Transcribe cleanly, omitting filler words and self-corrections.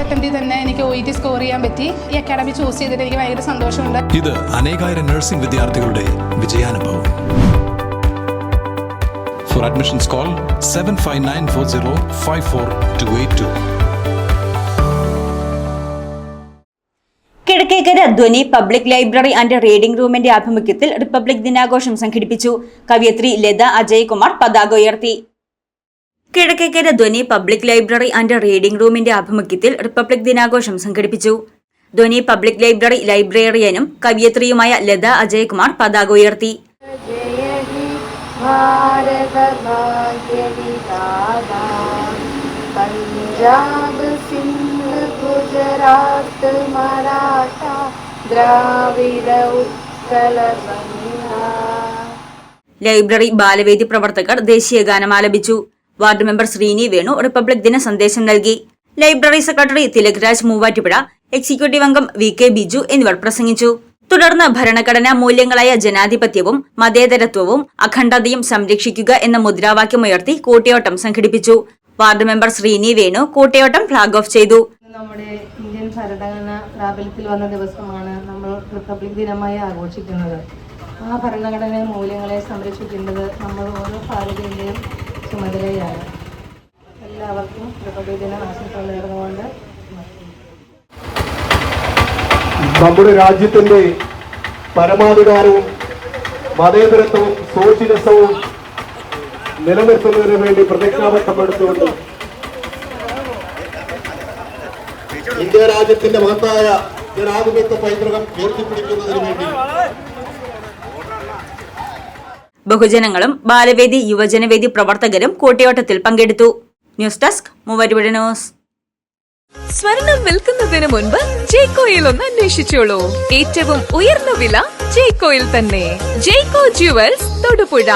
അറ്റംപ്റ്റിൽ തന്നെ എനിക്ക് OET score ചെയ്യാൻ പറ്റി. ഈ അക്കാഡമി ചൂസ് ചെയ്തിട്ട് എനിക്ക് ഭയങ്കര സന്തോഷമുണ്ട്. ഇത് അനേകായിരം നഴ്സിംഗ് വിദ്യാർത്ഥികളുടെ വിജയാനുഭവം. For admissions call 7594054282. Kizhakkekara Dhwani public library and reading റൂമിന്റെ ആഭിമുഖ്യത്തിൽ റിപ്പബ്ലിക് ദിനാഘോഷം സംഘടിപ്പിച്ചു. കവയത്രി ലത അജയ്കുമാർ പതാക ഉയർത്തി. കിഴക്കേക്കര ധ്വനി പബ്ലിക് ലൈബ്രറി ആൻഡ് റീഡിംഗ് റൂമിന്റെ ആഭിമുഖ്യത്തിൽ റിപ്പബ്ലിക് ദിനാഘോഷം സംഘടിപ്പിച്ചു. ധ്വനി പബ്ലിക് ലൈബ്രറി ലൈബ്രറിയനും കവയത്രിയുമായ ലത അജയ്കുമാർ പതാക ഉയർത്തി. പഞ്ചാബ് സിന്ധ് ഗുജറാത്ത് മറാഠ ദ്രാവിഡ ഉത്കല ലൈബ്രറി ബാലവേദി പ്രവർത്തകർ ദേശീയ ഗാനം ആലപിച്ചു. Ward member Sreeni Venu republic ദിന സന്ദേശം നൽകി. Library secretary Thilakaraj Muvattupuzha, executive അംഗം VK ബിജു എന്നിവർ പ്രസംഗിച്ചു. തുടർന്ന് ഭരണഘടനാ മൂല്യങ്ങളായ ജനാധിപത്യവും മതേതരത്വവും അഖണ്ഡതയും സംരക്ഷിക്കുക എന്ന മുദ്രാവാക്യമുയർത്തി കൂട്ടിയോട്ടം സംഘടിപ്പിച്ചു. വാർഡ് മെമ്പർ ശ്രീനി വേണു കൂട്ടിയോട്ടം ഫ്ലാഗ് ഓഫ് ചെയ്തു. നമ്മുടെ ഇന്ത്യൻ ഭരണഘടന പ്രാബല്യത്തിൽ വന്ന ദിവസമാണ് നമ്മൾ റിപ്പബ്ലിക് ദിനമായി ആഘോഷിക്കുന്നത്. ആ ഭരണഘടനാ മൂല്യങ്ങളെ സംരക്ഷിക്കേണ്ടത് നമ്മൾ ഓരോ ഭാരതീയന്റെയും ചുമതലയാണ്. എല്ലാവർക്കും റിപ്പബ്ലിക് ദിന ആശംസകൾ നേർന്നുകൊണ്ട് നമ്മുടെ രാജ്യത്തിന്റെ പരമാധികാരവും മതേതരത്വവും സോഷ്യലിസവും നിലനിർത്തുന്നതിന് വേണ്ടി പ്രതിജ്ഞാബദ്ധപ്പെടുത്തുകൊണ്ട് ഇന്ത്യ രാജ്യത്തിന്റെ മഹത്തായ ജനാധിപത്യ പൈതൃകം ഉയർത്തിപ്പിടിക്കുന്നതിന് വേണ്ടി ബഹുജനങ്ങളും ബാലവേദി യുവജനവേദി പ്രവർത്തകരും കൂട്ടിയോട്ടത്തിൽ പങ്കെടുത്തു. News desk Muvattupuzha news. സ്വർണം വിൽക്കുന്നതിന് മുൻപ് ജെയ്കോയിൽ ഒന്ന് അന്വേഷിച്ചോളൂ. ഏറ്റവും ഉയർന്ന വില ജെയ്കോയിൽ തന്നെ. ജെയ്കോ ജുവൽസ് തൊടുപുഴ.